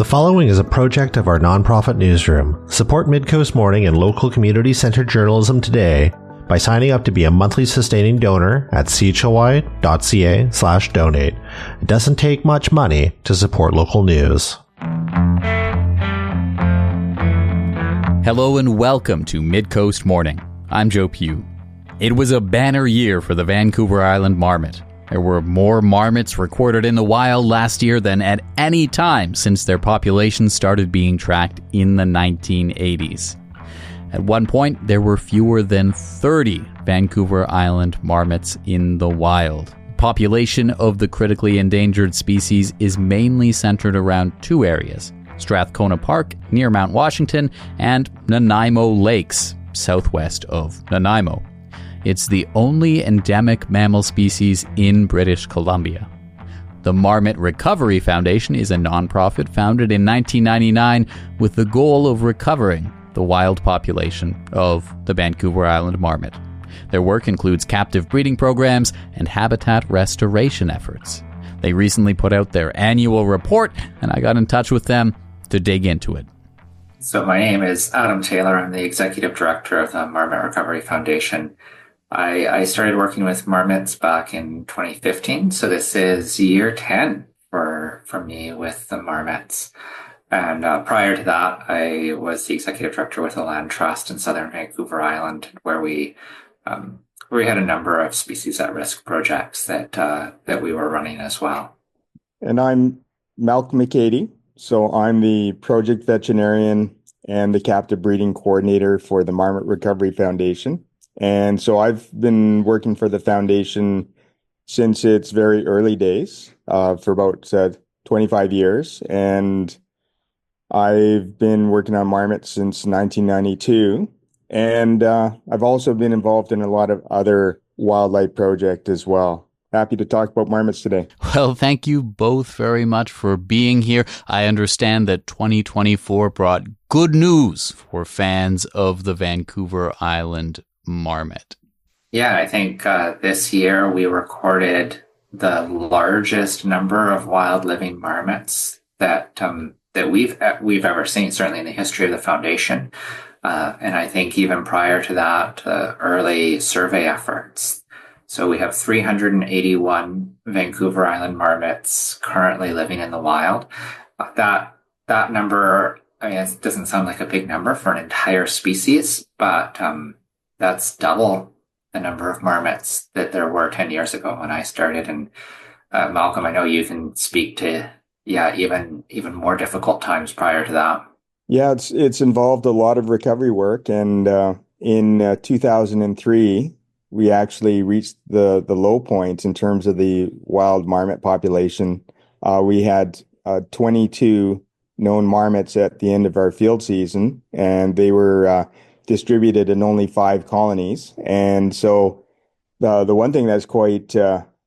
The following is a project of our nonprofit newsroom. Support Midcoast Morning and local community-centered journalism today by signing up to be a monthly sustaining donor at chly.ca/donate. It doesn't take much money to support local news. Hello and welcome to Midcoast Morning. I'm Joe Pugh. It was a banner year for the Vancouver Island Marmot. There were more marmots recorded in the wild last year than at any time since their population started being tracked in the 1980s. At one point, there were fewer than 30 Vancouver Island Marmots in the wild. The population of the critically endangered species is mainly centered around two areas: Strathcona Park, near Mount Washington, and Nanaimo Lakes, southwest of Nanaimo. It's the only endemic mammal species in British Columbia. The Marmot Recovery Foundation is a nonprofit founded in 1999 with the goal of recovering the wild population of the Vancouver Island Marmot. Their work includes captive breeding programs and habitat restoration efforts. They recently put out their annual report, and I got in touch with them to dig into it. So my name is Adam Taylor. I'm the executive director of the Marmot Recovery Foundation. I started working with marmots back in 2015, so this is year 10 for me with the marmots. And prior to that, I was the executive director with the Land Trust in Southern Vancouver Island, where we had a number of species at risk projects that we were running as well. And I'm Malcolm McCady. So I'm the project veterinarian and the captive breeding coordinator for the Marmot Recovery Foundation. And so I've been working for the foundation since its very early days, for about 25 years. And I've been working on marmots since 1992. And I've also been involved in a lot of other wildlife projects as well. Happy to talk about marmots today. Well, thank you both very much for being here. I understand that 2024 brought good news for fans of the Vancouver Island Marmot. Yeah, I think this year we recorded the largest number of wild living marmots that we've ever seen, certainly in the history of the foundation. And I think even prior to that, early survey efforts. So we have 381 Vancouver Island marmots currently living in the wild. That number, I mean, it doesn't sound like a big number for an entire species, but that's double the number of marmots that there were 10 years ago when I started. And Malcolm, I know you can speak to, even more difficult times prior to that. Yeah, it's involved a lot of recovery work. And in 2003, we actually reached the low point in terms of the wild marmot population. We had 22 known marmots at the end of our field season, and they were distributed in only 5 colonies. And so the one thing that's quite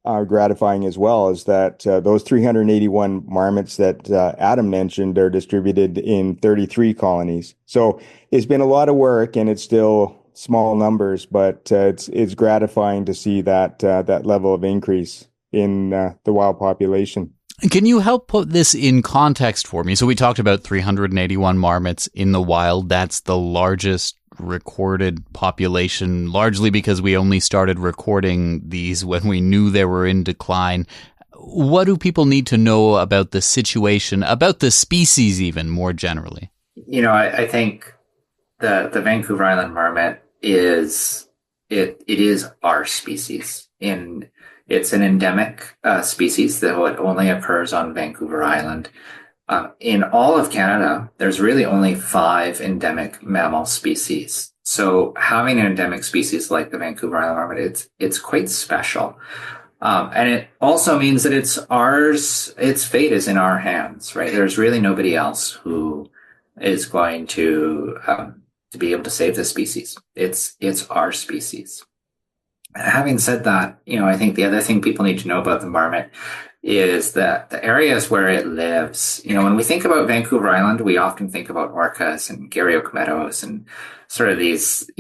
gratifying as well is that those 381 marmots that Adam mentioned are distributed in 33 colonies. So it's been a lot of work, and it's still small numbers, but it's gratifying to see that level of increase in the wild population. Can you help put this in context for me? So we talked about 381 marmots in the wild. That's the largest recorded population, largely because we only started recording these when we knew they were in decline. What do people need to know about the situation, about the species even more generally? You know, I think the Vancouver Island Marmot is our species. It's an endemic species that only occurs on Vancouver Island. In all of Canada, there's really only 5 endemic mammal species. So having an endemic species like the Vancouver Island Marmot, it's quite special. And it also means that it's ours, its fate is in our hands, right? There's really nobody else who is going to be able to save the species. It's our species. Having said that, I think the other thing people need to know about the marmot is that the areas where it lives, when we think about Vancouver Island, we often think about orcas and Garry Oak meadows and sort of these,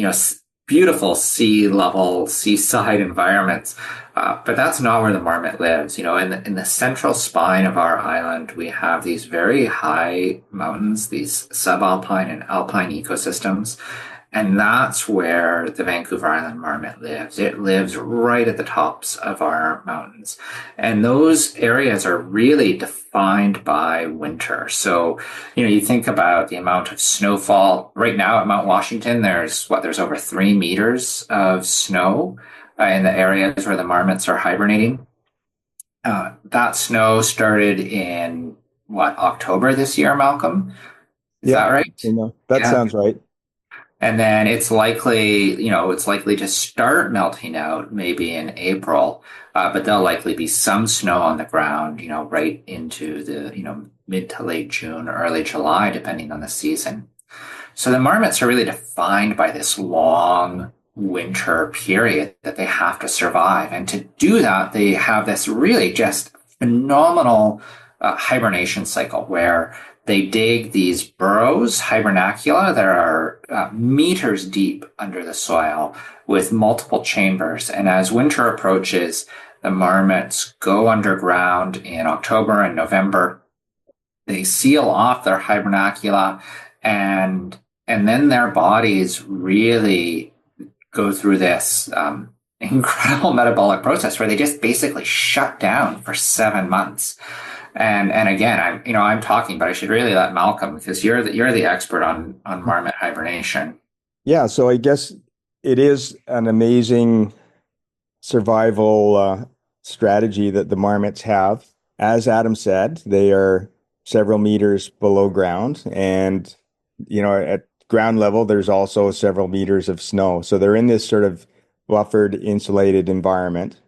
beautiful sea level, seaside environments. But that's not where the marmot lives. In the central spine of our island, we have these very high mountains, these subalpine and alpine ecosystems. And that's where the Vancouver Island Marmot lives. It lives right at the tops of our mountains. And those areas are really defined by winter. So, you think about the amount of snowfall. Right now at Mount Washington, there's over 3 meters of snow in the areas where the marmots are hibernating. That snow started in October this year, Malcolm? Is that right? That sounds right. And then it's likely to start melting out maybe in April, but there'll likely be some snow on the ground, right into the, mid to late June, early July, depending on the season. So the marmots are really defined by this long winter period that they have to survive. And to do that, they have this really just phenomenal hibernation cycle where they dig these burrows, hibernacula, that are meters deep under the soil with multiple chambers. And as winter approaches, the marmots go underground in October and November. They seal off their hibernacula, and then their bodies really go through this incredible metabolic process where they just basically shut down for 7 months. And again, I'm talking, but I should really let Malcolm, because you're the expert on marmot hibernation. Yeah, so I guess it is an amazing survival strategy that the marmots have. As Adam said, they are several meters below ground, and at ground level, there's also several meters of snow. So they're in this sort of buffered, insulated environment,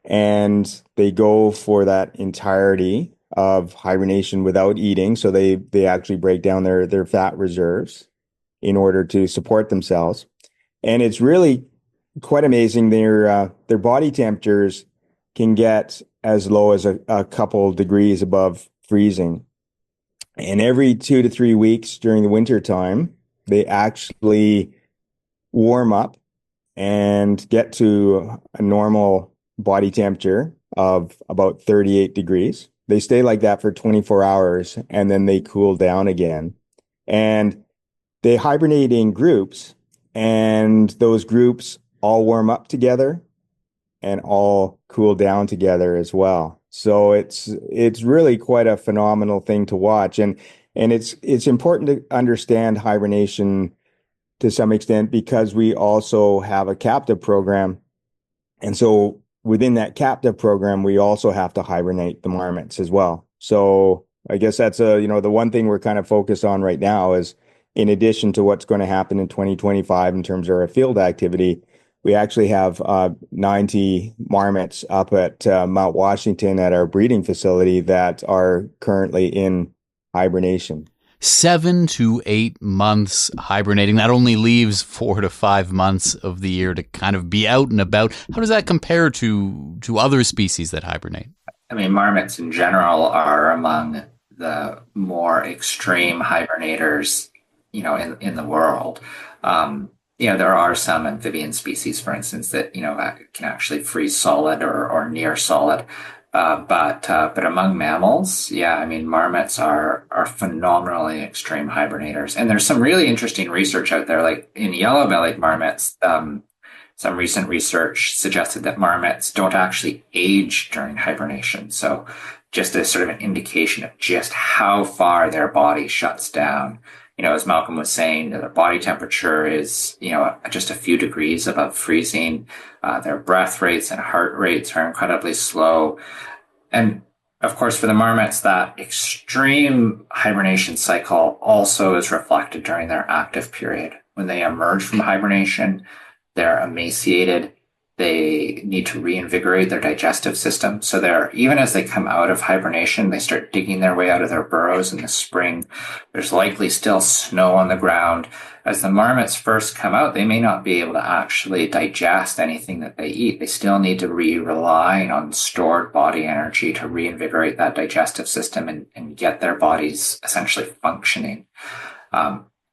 and they go for that entirety of hibernation without eating. So they actually break down their fat reserves in order to support themselves. And it's really quite amazing. Their body temperatures can get as low as a couple degrees above freezing. And every 2 to 3 weeks during the winter time, they actually warm up and get to a normal body temperature of about 38 degrees. They stay like that for 24 hours, and then they cool down again. And they hibernate in groups, and those groups all warm up together and all cool down together as well. So it's really quite a phenomenal thing to watch. And it's important to understand hibernation to some extent, because we also have a captive program. And so within that captive program, we also have to hibernate the marmots as well. So I guess that's the one thing we're kind of focused on right now is, in addition to what's going to happen in 2025 in terms of our field activity, we actually have 90 marmots up at Mount Washington at our breeding facility that are currently in hibernation. 7 to 8 months hibernating. That only leaves 4 to 5 months of the year to kind of be out and about. How does that compare to other species that hibernate? I mean, marmots in general are among the more extreme hibernators, in the world. There are some amphibian species, for instance, that can actually freeze solid or near solid. But among mammals, yeah, I mean, marmots are phenomenally extreme hibernators. And there's some really interesting research out there, like in yellow-bellied marmots. Some recent research suggested that marmots don't actually age during hibernation. So just as sort of an indication of just how far their body shuts down. As Malcolm was saying, their body temperature is, just a few degrees above freezing. Their breath rates and heart rates are incredibly slow. And of course, for the marmots, that extreme hibernation cycle also is reflected during their active period. When they emerge from hibernation, they're emaciated. They need to reinvigorate their digestive system. So even as they come out of hibernation, they start digging their way out of their burrows in the spring. There's likely still snow on the ground. As the marmots first come out, they may not be able to actually digest anything that they eat. They still need to rely on stored body energy to reinvigorate that digestive system and get their bodies essentially functioning.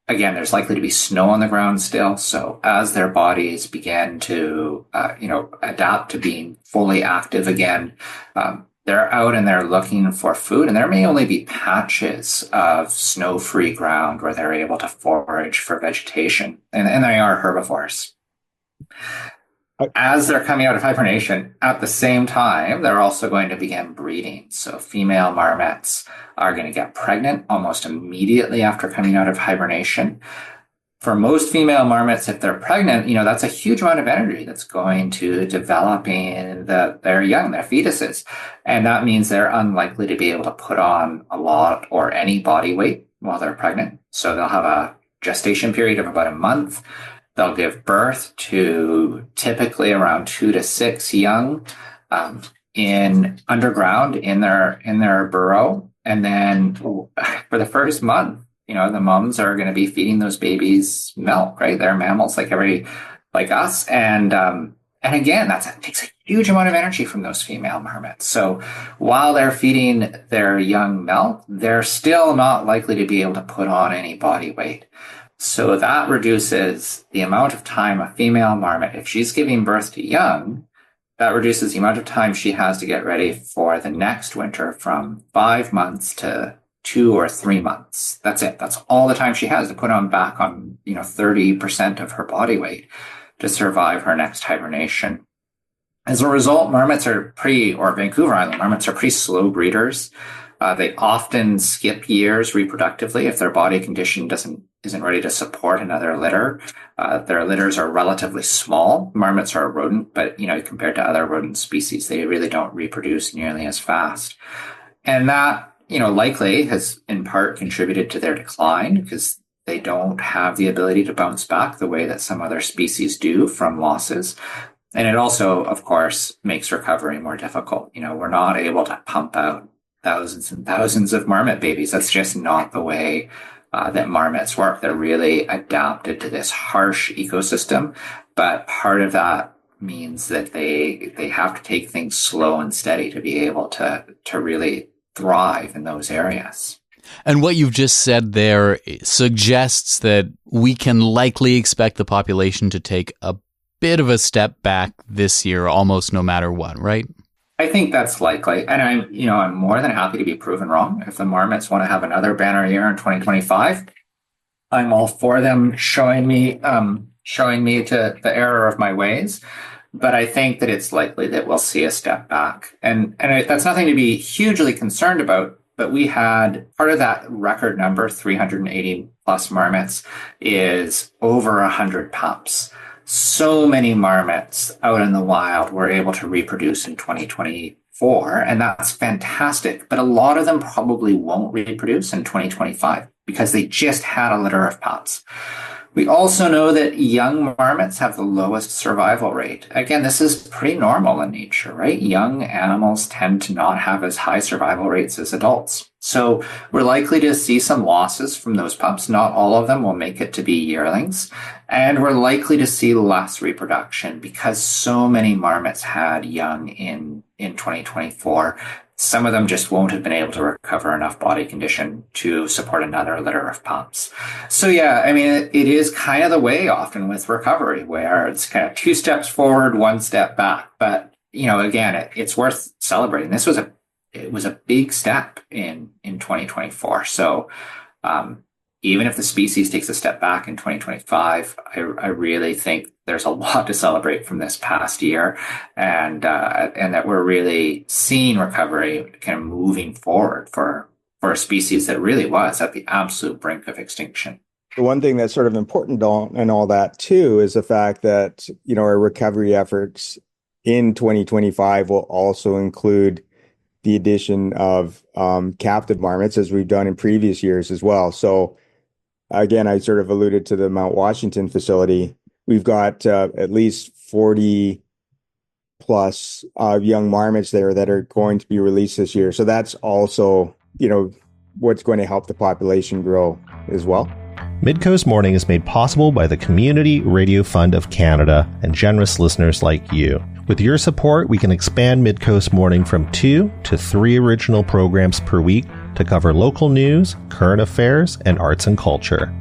again, there's likely to be snow on the ground still. So as their bodies begin to, adapt to being fully active again, they're out and they're looking for food, and there may only be patches of snow-free ground where they're able to forage for vegetation, and they are herbivores. As they're coming out of hibernation, at the same time, they're also going to begin breeding. So female marmots are going to get pregnant almost immediately after coming out of hibernation. For most female marmots, if they're pregnant, that's a huge amount of energy that's going to develop in their young, their fetuses. And that means they're unlikely to be able to put on a lot or any body weight while they're pregnant. So they'll have a gestation period of about a month. They'll give birth to typically around 2 to 6 young in underground in their burrow. And then for the first month, the mums are going to be feeding those babies milk, right? They're mammals like us. And again, that takes a huge amount of energy from those female marmots. So while they're feeding their young milk, they're still not likely to be able to put on any body weight. So that reduces the amount of time a female marmot, if she's giving birth to young, that reduces the amount of time she has to get ready for the next winter from 5 months to 2 or 3 months. That's it. That's all the time she has to put on back on, 30% of her body weight to survive her next hibernation. As a result, Vancouver Island marmots are pretty slow breeders. They often skip years reproductively if their body condition isn't ready to support another litter. Their litters are relatively small. Marmots are a rodent, but compared to other rodent species, they really don't reproduce nearly as fast. And that, likely has in part contributed to their decline because they don't have the ability to bounce back the way that some other species do from losses. And it also, of course, makes recovery more difficult. We're not able to pump out thousands and thousands of marmot babies. That's just not the way that marmots work. They're really adapted to this harsh ecosystem, but part of that means that they have to take things slow and steady to be able to really thrive in those areas. And what you've just said there suggests that we can likely expect the population to take a bit of a step back this year, almost no matter what, right? I think that's likely. And I'm more than happy to be proven wrong. If the marmots want to have another banner year in 2025, I'm all for them showing me to the error of my ways. But I think that it's likely that we'll see a step back. And that's nothing to be hugely concerned about. But we had part of that record number, 380 plus marmots, is over 100 pups. So many marmots out in the wild were able to reproduce in 2024, and that's fantastic. But a lot of them probably won't reproduce in 2025 because they just had a litter of pups. We also know that young marmots have the lowest survival rate. Again, this is pretty normal in nature, right? Young animals tend to not have as high survival rates as adults. So we're likely to see some losses from those pups. Not all of them will make it to be yearlings. And we're likely to see less reproduction because so many marmots had young in 2024. Some of them just won't have been able to recover enough body condition to support another litter of pups. So yeah, it is kind of the way often with recovery where it's kind of 2 steps forward, 1 step back. But, again, it's worth celebrating. It was a big step in 2024. So, even if the species takes a step back in 2025, I really think there's a lot to celebrate from this past year, and that we're really seeing recovery kind of moving forward for a species that really was at the absolute brink of extinction. The one thing that's sort of important in all that too is the fact that our recovery efforts in 2025 will also include the addition of captive marmots, as we've done in previous years as well. So again, I sort of alluded to the Mount Washington facility. We've got at least 40 plus young marmots there that are going to be released this year. So that's also, what's going to help the population grow as well. Midcoast Morning is made possible by the Community Radio Fund of Canada and generous listeners like you. With your support, we can expand Midcoast Morning from 2 to 3 original programs per week to cover local news, current affairs, and arts and culture.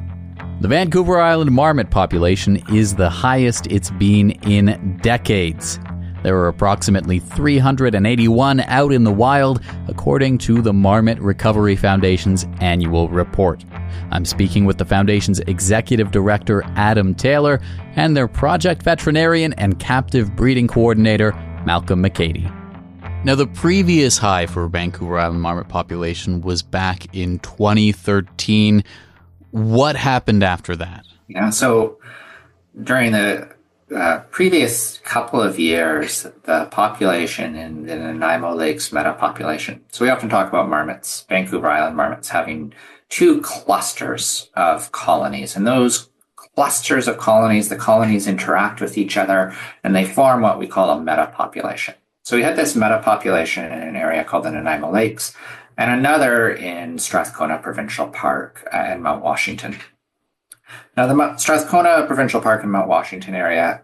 The Vancouver Island Marmot population is the highest it's been in decades. There are approximately 381 out in the wild, according to the Marmot Recovery Foundation's annual report. I'm speaking with the Foundation's Executive Director, Adam Taylor, and their project veterinarian and captive breeding coordinator, Malcolm McCady. Now, the previous high for Vancouver Island Marmot population was back in 2013. What happened after that? Yeah, so during the previous couple of years, the population in the Nanaimo Lakes metapopulation. So we often talk about marmots, Vancouver Island marmots, having two clusters of colonies. And those clusters of colonies, the colonies interact with each other, and they form what we call a metapopulation. So we had this metapopulation in an area called the Nanaimo Lakes, and another in Strathcona Provincial Park in Mount Washington. Now, the Strathcona Provincial Park and Mount Washington area,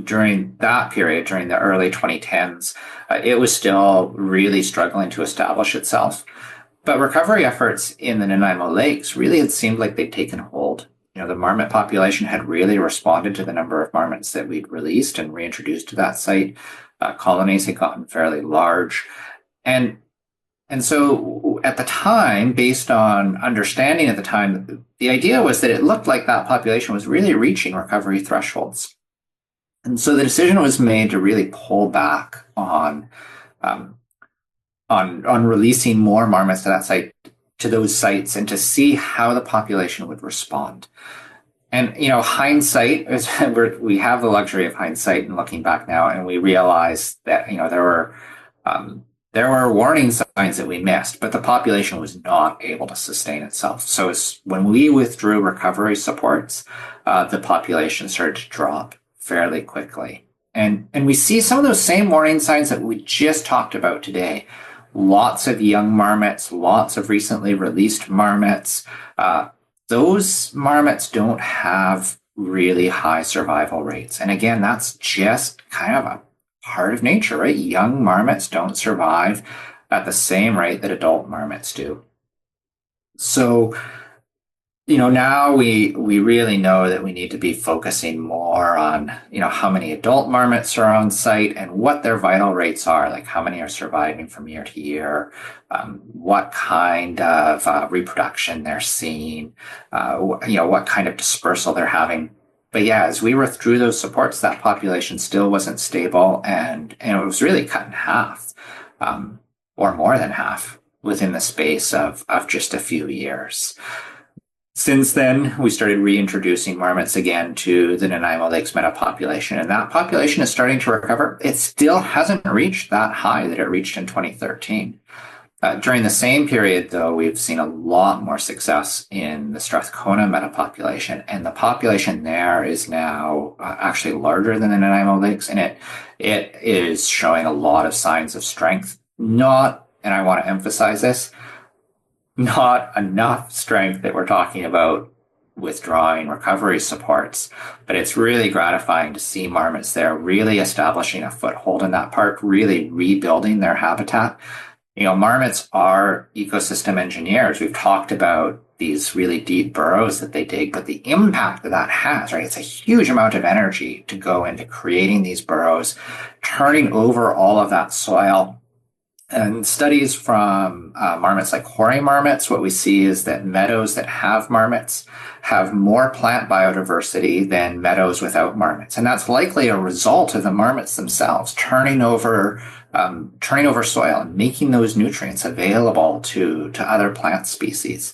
during that period, during the early 2010s, it was still really struggling to establish itself. But recovery efforts in the Nanaimo Lakes really had seemed like they'd taken hold. The marmot population had really responded to the number of marmots that we'd released and reintroduced to that site. Colonies had gotten fairly large. And so at the time, based on understanding at the time, the idea was that it looked like that population was really reaching recovery thresholds. And so the decision was made to really pull back on releasing more marmots to that site, to those sites, and to see how the population would respond. And, hindsight is we have the luxury of hindsight and looking back now, and we realize that, there were warning signs that we missed, but the population was not able to sustain itself. So when we withdrew recovery supports, the population started to drop fairly quickly. And we see some of those same warning signs that we just talked about today. Lots of young marmots, lots of recently released marmots. Those marmots don't have really high survival rates. And again, that's just kind of a part of nature, right? Young marmots don't survive at the same rate that adult marmots do. So, now we really know that we need to be focusing more on, how many adult marmots are on site and what their vital rates are, like how many are surviving from year to year, what kind of reproduction they're seeing, what kind of dispersal they're having. But yeah, as we withdrew those supports, that population still wasn't stable, and it was really cut in half, or more than half, within the space of just a few years. Since then, we started reintroducing marmots again to the Nanaimo Lakes metapopulation, and that population is starting to recover. It still hasn't reached that high that it reached in 2013. During the same period, though, we've seen a lot more success in the Strathcona metapopulation, and the population there is now actually larger than the Nanaimo Lakes, and it is showing a lot of signs of strength. Not, and I want to emphasize this, not enough strength that we're talking about withdrawing recovery supports, but it's really gratifying to see marmots there really establishing a foothold in that park, really rebuilding their habitat. Marmots are ecosystem engineers. We've talked about these really deep burrows that they dig, but the impact that has, right? It's a huge amount of energy to go into creating these burrows, turning over all of that soil. And studies from marmots like hoary marmots, what we see is that meadows that have marmots have more plant biodiversity than meadows without marmots. And that's likely a result of the marmots themselves turning over soil and making those nutrients available to other plant species.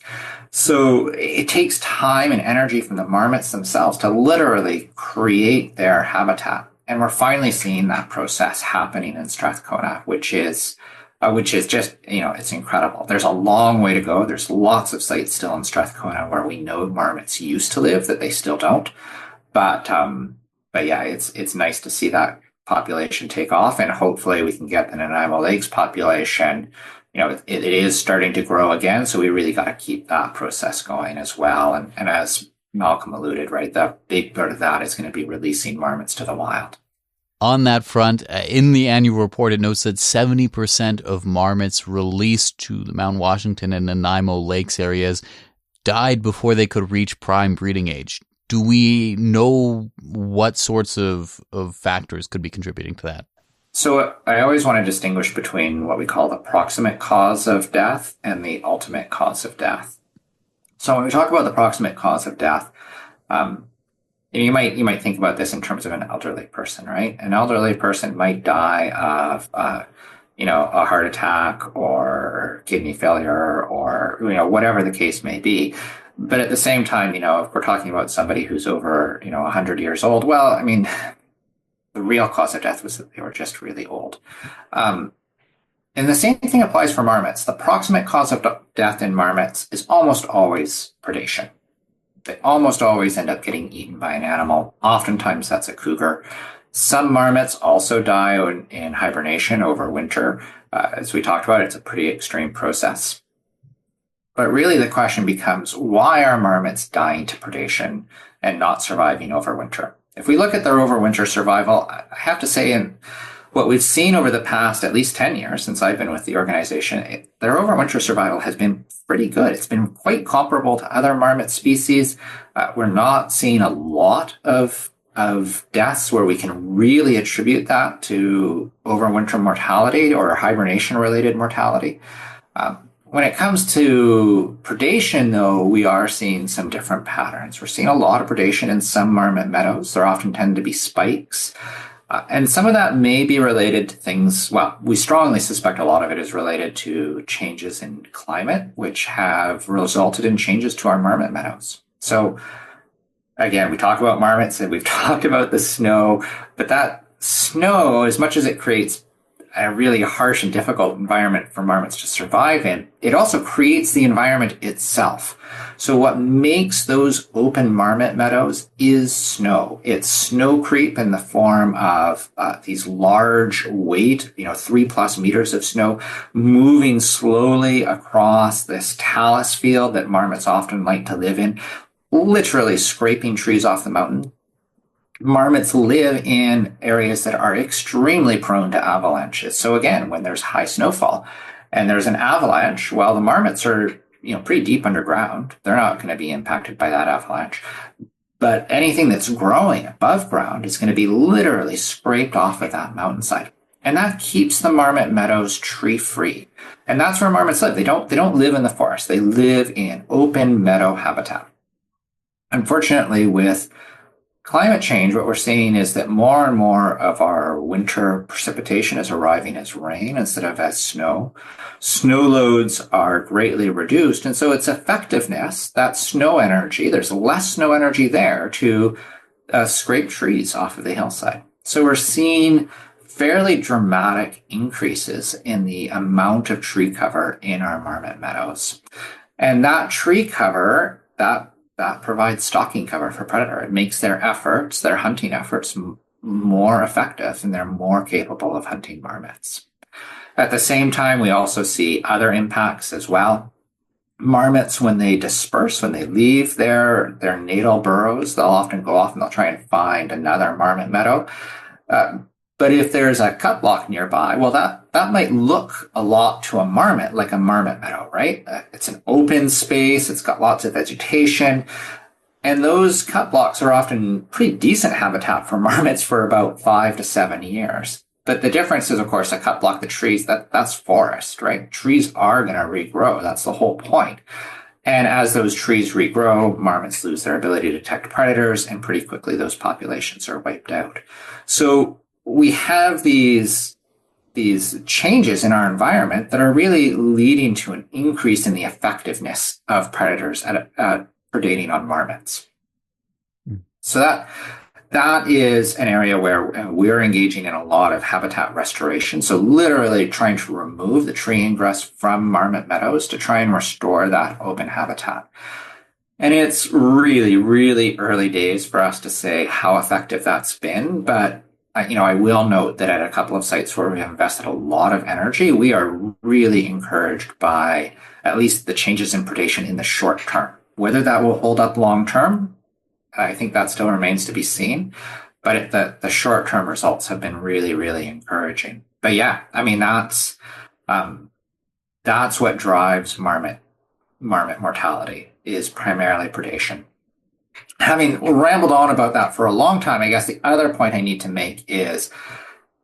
So it takes time and energy from the marmots themselves to literally create their habitat. And we're finally seeing that process happening in Strathcona, which is just, it's incredible. There's a long way to go. There's lots of sites still in Strathcona where we know marmots used to live that they still don't. But yeah, it's nice to see that population take off, and hopefully we can get the Nanaimo Lakes population. It is starting to grow again, so we really got to keep that process going as well. And as Malcolm alluded, right, the big part of that is going to be releasing marmots to the wild. On that front, in the annual report, it notes that 70% of marmots released to the Mount Washington and Nanaimo Lakes areas died before they could reach prime breeding age. Do we know what sorts of factors could be contributing to that? So I always want to distinguish between what we call the proximate cause of death and the ultimate cause of death. So when we talk about the proximate cause of death, you might think about this in terms of an elderly person, right? An elderly person might die of a heart attack or kidney failure or whatever the case may be. But at the same time, if we're talking about somebody who's over 100 years old, well, I mean, the real cause of death was that they were just really old. And the same thing applies for marmots. The proximate cause of death in marmots is almost always predation. They almost always end up getting eaten by an animal. Oftentimes that's a cougar. Some marmots also die in hibernation over winter. As we talked about, it's a pretty extreme process. But really the question becomes, why are marmots dying to predation and not surviving over winter? If we look at their overwinter survival, I have to say, in what we've seen over the past at least 10 years since I've been with the organization, their overwinter survival has been pretty good. It's been quite comparable to other marmot species. We're not seeing a lot of deaths where we can really attribute that to overwinter mortality or hibernation-related mortality. When it comes to predation, though, we are seeing some different patterns. We're seeing a lot of predation in some marmot meadows. There often tend to be spikes. And some of that may be related to things, well, we strongly suspect a lot of it is related to changes in climate, which have resulted in changes to our marmot meadows. So again, we talk about marmots and we've talked about the snow, but that snow, as much as it creates a really harsh and difficult environment for marmots to survive in, it also creates the environment itself. So what makes those open marmot meadows is snow. It's snow creep in the form of these large weight, 3+ meters of snow moving slowly across this talus field that marmots often like to live in, literally scraping trees off the mountain. Marmots live in areas that are extremely prone to avalanches. So again, when there's high snowfall and there's an avalanche, well, the marmots are, pretty deep underground. They're not going to be impacted by that avalanche. But anything that's growing above ground is going to be literally scraped off of that mountainside. And that keeps the marmot meadows tree free. And that's where marmots live. They don't live in the forest. They live in open meadow habitat. Unfortunately, with climate change, what we're seeing is that more and more of our winter precipitation is arriving as rain instead of as snow. Snow loads are greatly reduced, and so its effectiveness, that snow energy, there's less snow energy there to scrape trees off of the hillside. So we're seeing fairly dramatic increases in the amount of tree cover in our marmot meadows. And that tree cover, that provides stalking cover for predator. It makes their hunting efforts more effective, and they're more capable of hunting marmots. At the same time, we also see other impacts as well. Marmots, when they disperse, when they leave their natal burrows, they'll often go off and they'll try and find another marmot meadow. But if there's a cut block nearby, well, that might look a lot to a marmot like a marmot meadow, right? It's an open space. It's got lots of vegetation. And those cut blocks are often pretty decent habitat for marmots for about 5 to 7 years. But the difference is, of course, a cut block, the trees, that's forest, right? Trees are going to regrow. That's the whole point. And as those trees regrow, marmots lose their ability to detect predators, and pretty quickly those populations are wiped out. So we have these changes in our environment that are really leading to an increase in the effectiveness of predators at predating on marmots. So that is an area where we're engaging in a lot of habitat restoration. So literally trying to remove the tree ingress from marmot meadows to try and restore that open habitat. And it's really, really early days for us to say how effective that's been, but I will note that at a couple of sites where we have invested a lot of energy, we are really encouraged by at least the changes in predation in the short term. Whether that will hold up long term, I think that still remains to be seen. But the short term results have been really, really encouraging. But yeah, that's what drives marmot mortality is primarily predation. Having rambled on about that for a long time, I guess the other point I need to make is,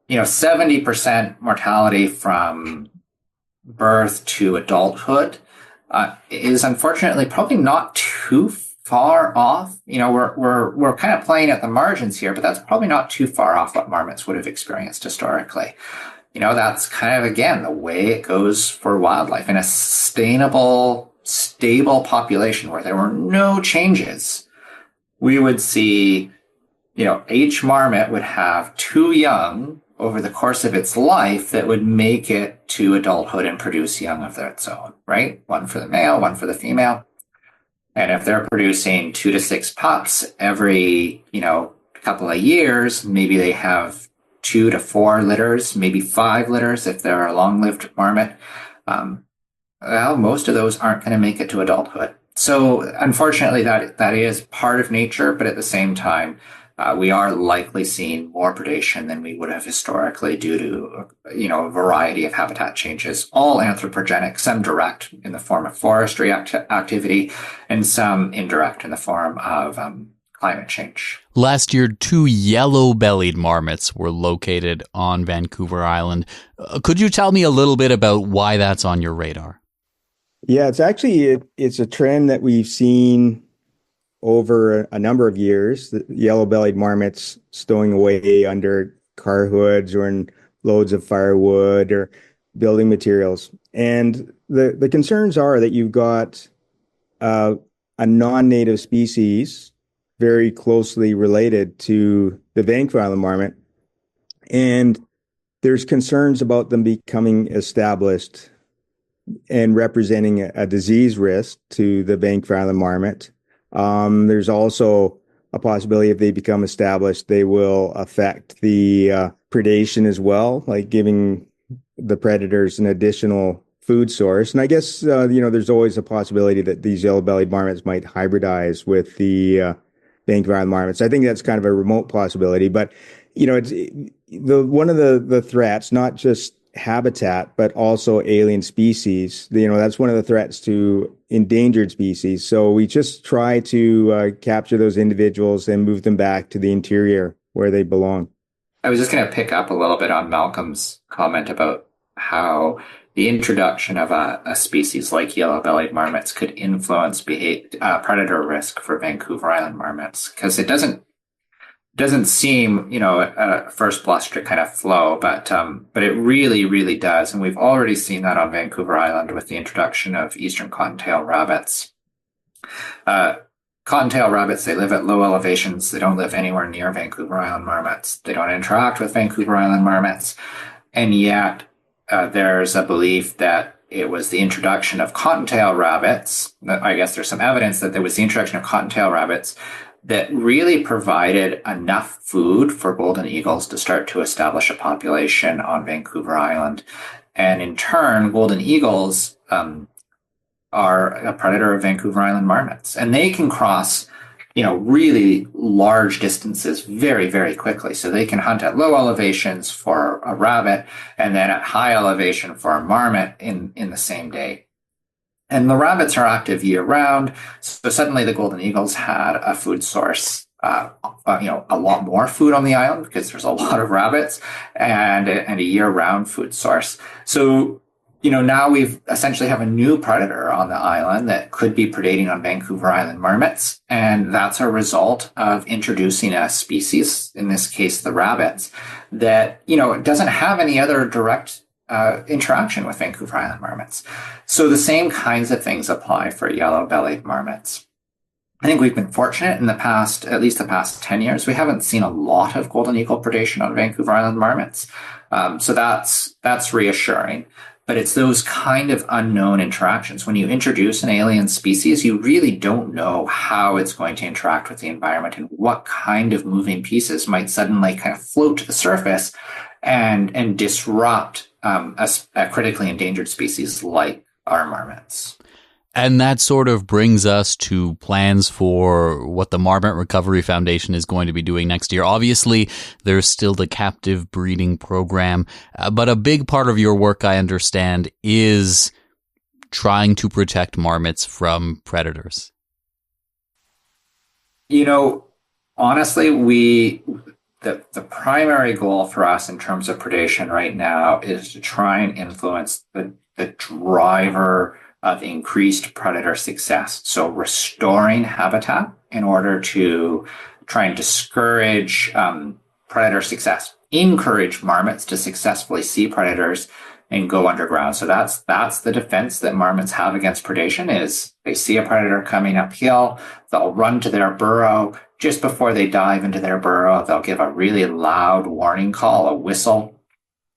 70% mortality from birth to adulthood is unfortunately probably not too far off. We're kind of playing at the margins here, but that's probably not too far off what marmots would have experienced historically. That's kind of, again, the way it goes for wildlife. In a sustainable, stable population where there were no changes, we would see, each marmot would have 2 young over the course of its life that would make it to adulthood and produce young of its own, right? 1 for the male, 1 for the female. And if they're producing 2 to 6 pups every, couple of years, maybe they have 2 to 4 litters, maybe 5 litters if they're a long-lived marmot. Most of those aren't going to make it to adulthood. So unfortunately, that is part of nature, but at the same time, we are likely seeing more predation than we would have historically due to, a variety of habitat changes, all anthropogenic, some direct in the form of forestry activity, and some indirect in the form of climate change. Last year, 2 yellow-bellied marmots were located on Vancouver Island. Could you tell me a little bit about why that's on your radar? Yeah, it's actually it's a trend that we've seen over a number of years. The yellow-bellied marmots stowing away under car hoods or in loads of firewood or building materials. And the concerns are that you've got a non-native species very closely related to the Vancouver Island Marmot, and there's concerns about them becoming established and representing a disease risk to the Vancouver Island Marmot. There's also a possibility if they become established, they will affect the predation as well, like giving the predators an additional food source. And I guess, there's always a possibility that these yellow-bellied marmots might hybridize with the Vancouver Island Marmots. I think that's kind of a remote possibility, but, it's one of the threats, not just habitat, but also alien species. That's one of the threats to endangered species. So we just try to capture those individuals and move them back to the interior where they belong. I was just going to pick up a little bit on Malcolm's comment about how the introduction of a species like yellow-bellied marmots could influence predator risk for Vancouver Island marmots, because it doesn't seem, at first blush to kind of flow, but it really, really does. And we've already seen that on Vancouver Island with the introduction of eastern cottontail rabbits. Cottontail rabbits, they live at low elevations. They don't live anywhere near Vancouver Island marmots. They don't interact with Vancouver Island marmots. And yet there's a belief that it was the introduction of cottontail rabbits. I guess there's some evidence that there was the introduction of cottontail rabbits that really provided enough food for golden eagles to start to establish a population on Vancouver Island. And in turn, golden eagles are a predator of Vancouver Island marmots. And they can cross, really large distances very, very quickly. So they can hunt at low elevations for a rabbit and then at high elevation for a marmot in the same day. And the rabbits are active year-round, so suddenly the golden eagles had a food source, a lot more food on the island because there's a lot of rabbits, and a year-round food source. So, now we've essentially have a new predator on the island that could be predating on Vancouver Island marmots, and that's a result of introducing a species, in this case the rabbits, that, doesn't have any other direct interaction with Vancouver Island marmots. So the same kinds of things apply for yellow-bellied marmots. I think we've been fortunate in the past, at least the past 10 years, we haven't seen a lot of golden eagle predation on Vancouver Island marmots. So that's reassuring. But it's those kind of unknown interactions. When you introduce an alien species, you really don't know how it's going to interact with the environment and what kind of moving pieces might suddenly kind of float to the surface and disrupt a critically endangered species like our marmots. And that sort of brings us to plans for what the Marmot Recovery Foundation is going to be doing next year. Obviously, there's still the captive breeding program, but a big part of your work, I understand, is trying to protect marmots from predators. You know, honestly, the primary goal for us in terms of predation right now is to try and influence the driver of increased predator success. So restoring habitat in order to try and discourage predator success, encourage marmots to successfully see predators and go underground. So that's the defense that marmots have against predation is they see a predator coming uphill, they'll run to their burrow. Just before they dive into their burrow, they'll give a really loud warning call, a whistle.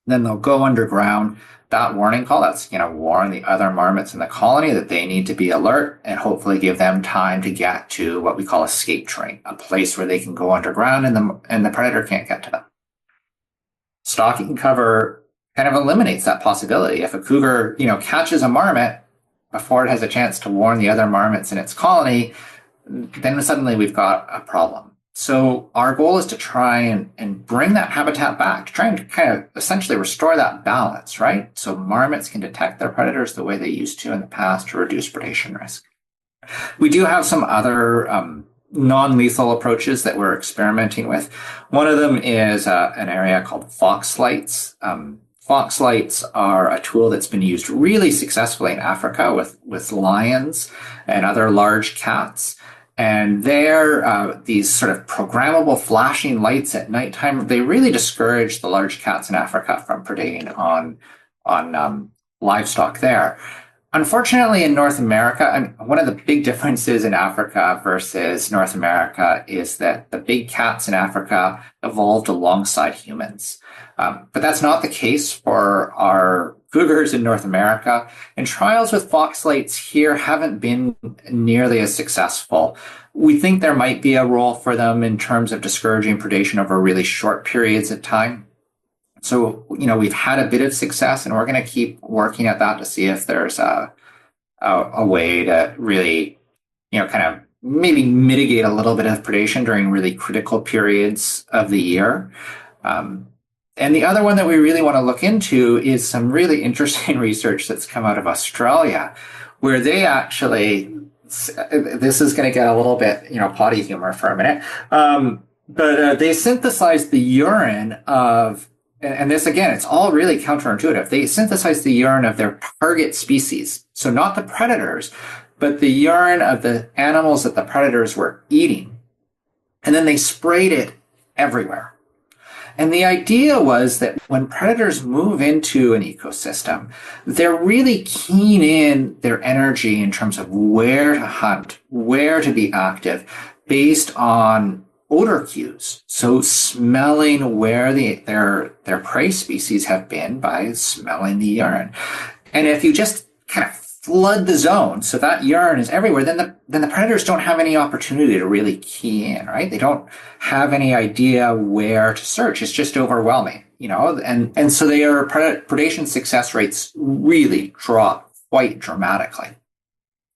Then they'll go underground. That warning call, that's going to warn the other marmots in the colony that they need to be alert and hopefully give them time to get to what we call escape terrain, a place where they can go underground and the predator can't get to them. Stalking cover kind of eliminates that possibility. If a cougar, catches a marmot before it has a chance to warn the other marmots in its colony, then suddenly we've got a problem. So our goal is to try and bring that habitat back, to try and kind of essentially restore that balance, right? So marmots can detect their predators the way they used to in the past to reduce predation risk. We do have some other non-lethal approaches that we're experimenting with. One of them is an area called fox lights. Fox lights are a tool that's been used really successfully in Africa with lions and other large cats. And they're these sort of programmable flashing lights at nighttime. They really discourage the large cats in Africa from predating on livestock there. Unfortunately, in North America, one of the big differences in Africa versus North America is that the big cats in Africa evolved alongside humans. But that's not the case for our cougars in North America. And trials with fox lights here haven't been nearly as successful. We think there might be a role for them in terms of discouraging predation over really short periods of time. So, we've had a bit of success and we're going to keep working at that to see if there's a way to really, kind of maybe mitigate a little bit of predation during really critical periods of the year. And the other one that we really want to look into is some really interesting research that's come out of Australia, where they actually, this is going to get a little bit, potty humor for a minute, but they synthesized the urine of, and this again, it's all really counterintuitive. They synthesized the urine of their target species. So not the predators, but the urine of the animals that the predators were eating. And then they sprayed it everywhere. And the idea was that when predators move into an ecosystem, they're really keen in their energy in terms of where to hunt, where to be active, based on odor cues. So smelling where their prey species have been by smelling the urine. And if you just kind of flood the zone so that urine is everywhere, then the predators don't have any opportunity to really key in, right? They don't have any idea where to search. It's just overwhelming, and so their predation success rates really drop quite dramatically.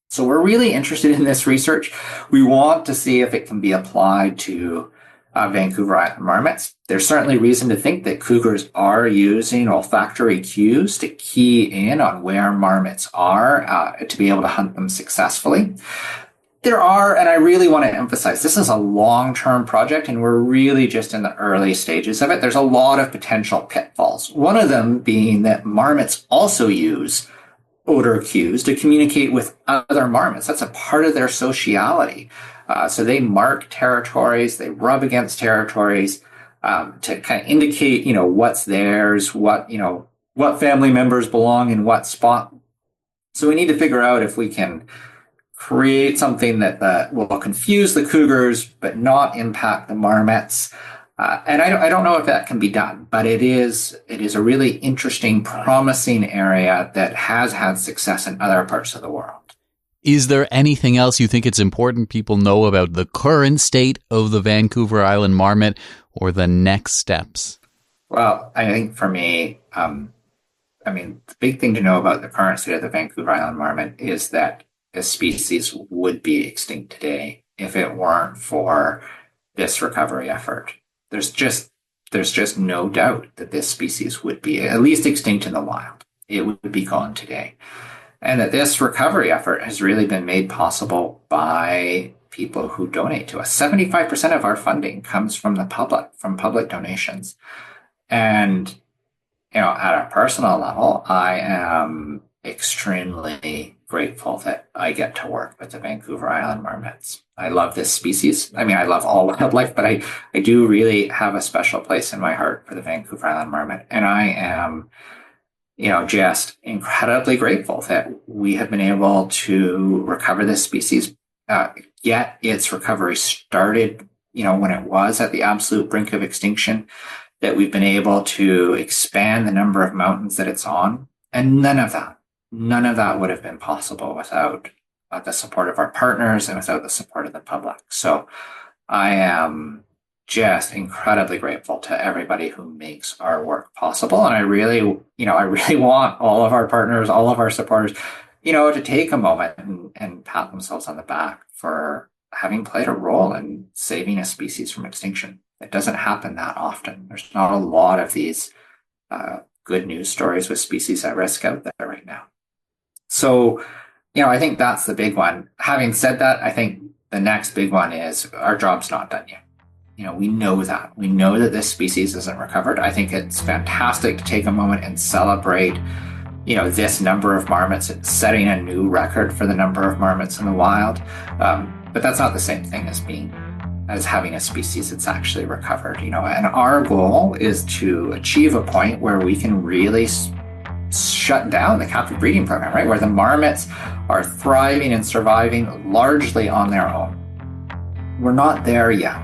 So we're really interested in this research. We want to see if it can be applied to Vancouver Island marmots. There's certainly reason to think that cougars are using olfactory cues to key in on where marmots are to be able to hunt them successfully. There are, and I really want to emphasize, this is a long-term project and we're really just in the early stages of it. There's a lot of potential pitfalls. One of them being that marmots also use odor cues to communicate with other marmots. That's a part of their sociality. So they mark territories, they rub against territories to kind of indicate, what's theirs, what family members belong in what spot. So we need to figure out if we can create something that will confuse the cougars but not impact the marmots. And I don't know if that can be done, but it is a really interesting, promising area that has had success in other parts of the world. Is there anything else you think it's important people know about the current state of the Vancouver Island Marmot or the next steps? Well, I think for me, the big thing to know about the current state of the Vancouver Island Marmot is that the species would be extinct today if it weren't for this recovery effort. There's just no doubt that this species would be at least extinct in the wild. It would be gone today. And that this recovery effort has really been made possible by people who donate to us. 75% of our funding comes from the public, from public donations. And, at a personal level, I am extremely grateful that I get to work with the Vancouver Island Marmots. I love this species. I mean, I love all wildlife, but I do really have a special place in my heart for the Vancouver Island Marmot. And I am, just incredibly grateful that we have been able to recover this species. Yet its recovery started, when it was at the absolute brink of extinction, that we've been able to expand the number of mountains that it's on. And none of that would have been possible without the support of our partners and without the support of the public. So I am just incredibly grateful to everybody who makes our work possible. And I really want all of our partners, all of our supporters, to take a moment and pat themselves on the back for having played a role in saving a species from extinction. It doesn't happen that often. There's not a lot of these good news stories with species at risk out there right now. So, I think that's the big one. Having said that, I think the next big one is our job's not done yet. We know that. We know that this species isn't recovered. I think it's fantastic to take a moment and celebrate, this number of marmots. It's setting a new record for the number of marmots in the wild. But that's not the same thing as having a species that's actually recovered, and our goal is to achieve a point where we can really shut down the captive breeding program, right? Where the marmots are thriving and surviving largely on their own. We're not there yet.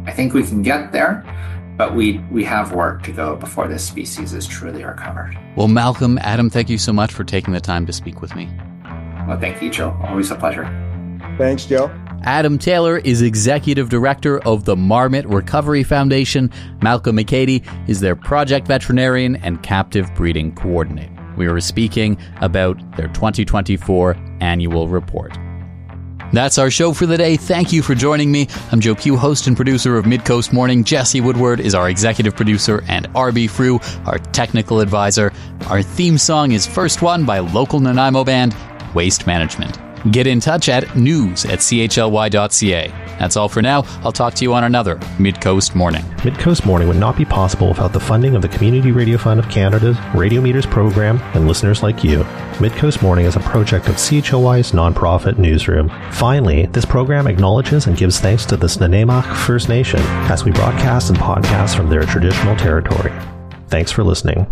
I think we can get there, but we have work to go before this species is truly recovered. Well, Malcolm, Adam, thank you so much for taking the time to speak with me. Well, thank you, Joe. Always a pleasure. Thanks, Joe. Adam Taylor is Executive Director of the Marmot Recovery Foundation. Malcolm McCady is their Project Veterinarian and Captive Breeding Coordinator. We were speaking about their 2024 annual report. That's our show for the day. Thank you for joining me. I'm Joe Pugh, host and producer of Midcoast Morning. Jesse Woodward is our executive producer, and RB Frew, our technical advisor. Our theme song is First One by local Nanaimo band, Waste Management. Get in touch at news@chly.ca. That's all for now. I'll talk to you on another Midcoast Morning. Midcoast Morning would not be possible without the funding of the Community Radio Fund of Canada's Radio Meters program and listeners like you. Midcoast Morning is a project of CHLY's nonprofit newsroom. Finally, this program acknowledges and gives thanks to the Nanaimo First Nation as we broadcast and podcast from their traditional territory. Thanks for listening.